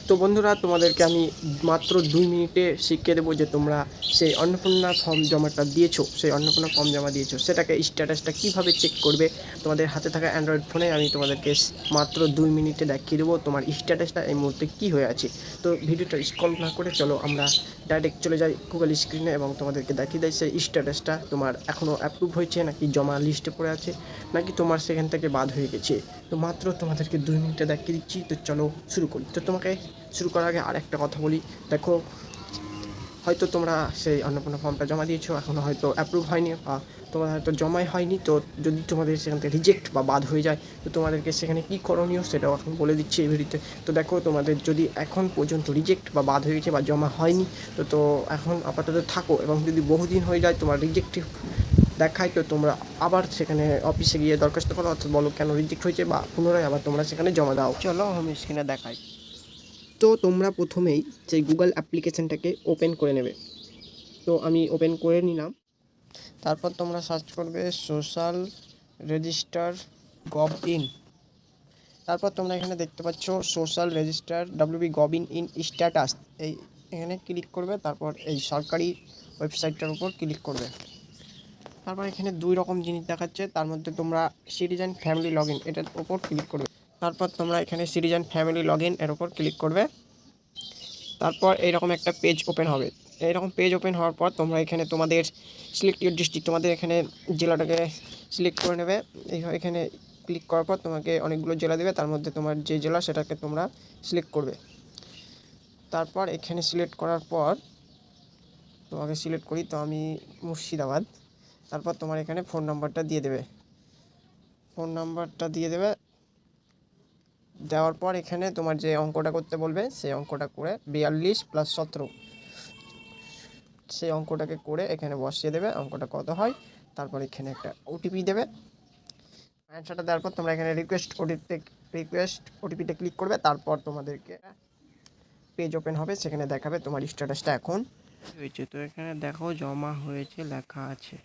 তো বন্ধুরা, তোমাদেরকে আমি মাত্র 2 মিনিটে শিখিয়ে দেবো যে তোমরা সেই অন্নপূর্ণা ফর্ম জমাটা দিয়েছো, সেই অন্নপূর্ণা ফর্ম জমা দিয়েছো, সেটাকে স্ট্যাটাসটা কীভাবে চেক করবে। তোমাদের হাতে থাকা অ্যান্ড্রয়েড ফোনে আমি তোমাদেরকে মাত্র 2 মিনিটে দেখিয়ে দেবো তোমার স্ট্যাটাসটা এই মুহূর্তে কী হয়ে আছে। তো ভিডিওটা স্ক্রল না করে চলো আমরা ডাইরেক্ট চলে যাই গুগল স্ক্রিনে এবং তোমাদেরকে দেখিয়ে দেয় সেই স্ট্যাটাসটা তোমার এখনও অ্যাপ্রুভ হয়েছে নাকি জমা লিস্টে পড়ে আছে নাকি তোমার সেখান থেকে বাদ হয়ে গেছে। তো মাত্র তোমাদেরকে 2 মিনিটে দেখিয়ে দিচ্ছি। তো চলো শুরু করি। তো তোমাকে শুরু করার আগে আর একটা কথা বলি, দেখো হয়তো তোমরা সেই অন্নপূর্ণা ফর্মটা জমা দিয়েছো, এখনও হয়তো অ্যাপ্রুভ হয়নি বা তোমার হয়তো জমাই হয়নি। তো যদি তোমাদের সেখান থেকে রিজেক্ট বা বাদ হয়ে যায় তো তোমাদেরকে সেখানে কী করণীয় সেটাও এখন বলে দিচ্ছি এই ভিডিওতে। তো দেখো, তোমাদের যদি এখন পর্যন্ত রিজেক্ট বা বাদ হয়ে গেছে বা জমা হয়নি তো এখন আপাতত থাকো, এবং যদি বহুদিন হয়ে যায় তোমার রিজেক্টিভ দেখায় তো তোমরা আবার সেখানে অফিসে গিয়ে দরখাস্ত করো, অর্থাৎ বলো কেন রিজেক্ট হয়েছে বা পুনরায় আবার তোমরা সেখানে জমা দাও। চলো হোম স্ক্রিনে দেখাই। তো তোমরা প্রথমেই সেই গুগল অ্যাপ্লিকেশানটাকে ওপেন করে নেবে। তো আমি ওপেন করে নিলাম। তারপর তোমরা সার্চ করবে সোশ্যাল রেজিস্টার গভ ইন। তারপর তোমরা এখানে দেখতে পাচ্ছ social register WB in status, এখানে ক্লিক করবে। তারপর এই সরকারি ওয়েবসাইটটার উপর ক্লিক করবে। তারপর এখানে 2 রকম জিনিস দেখাচ্ছে, তার মধ্যে তোমরা সিটিজেন ফ্যামিলি লগ ইন এটার ওপর ক্লিক করবে। তারপর তোমরা এখানে সিটিজেন ফ্যামিলি লগ ইন এর ওপর ক্লিক করবে। তারপর এইরকম একটা পেজ ওপেন হবে। এইরকম পেজ ওপেন হওয়ার পর তোমরা এখানে তোমাদের সিলেক্ট ইউর ডিস্ট্রিক্ট, তোমাদের এখানে জেলাটাকে সিলেক্ট করে নেবে। এখানে ক্লিক করার পর তোমাকে অনেকগুলো জেলা দেবে, তার মধ্যে তোমার যে জেলা সেটাকে তোমরা সিলেক্ট করবে। তারপর এখানে সিলেক্ট করার পর তোমাকে সিলেক্ট করি, তো আমি মুর্শিদাবাদ। তারপর তোমার এখানে ফোন নাম্বারটা দিয়ে দেবে। ফোন নাম্বারটা দিয়ে দেবে, দেওয়ার পর এখানে তোমার যে অঙ্কটা করতে বলবে সেই অঙ্কটা করে 42 + 17 সেই অঙ্কটাকে করে এখানে বসিয়ে দেবে, অঙ্কটা কত হয়। তারপর এখানে একটা ওটিপি দেবে। অ্যান্সারটা দেওয়ার পর তোমরা এখানে রিকোয়েস্ট ওটিপিতে ক্লিক করবে। তারপর তোমাদেরকে পেজ ওপেন হবে, সেখানে দেখাবে তোমার স্ট্যাটাসটা এখন হয়েছে। তো এখানে দেখো জমা হয়েছে লেখা আছে।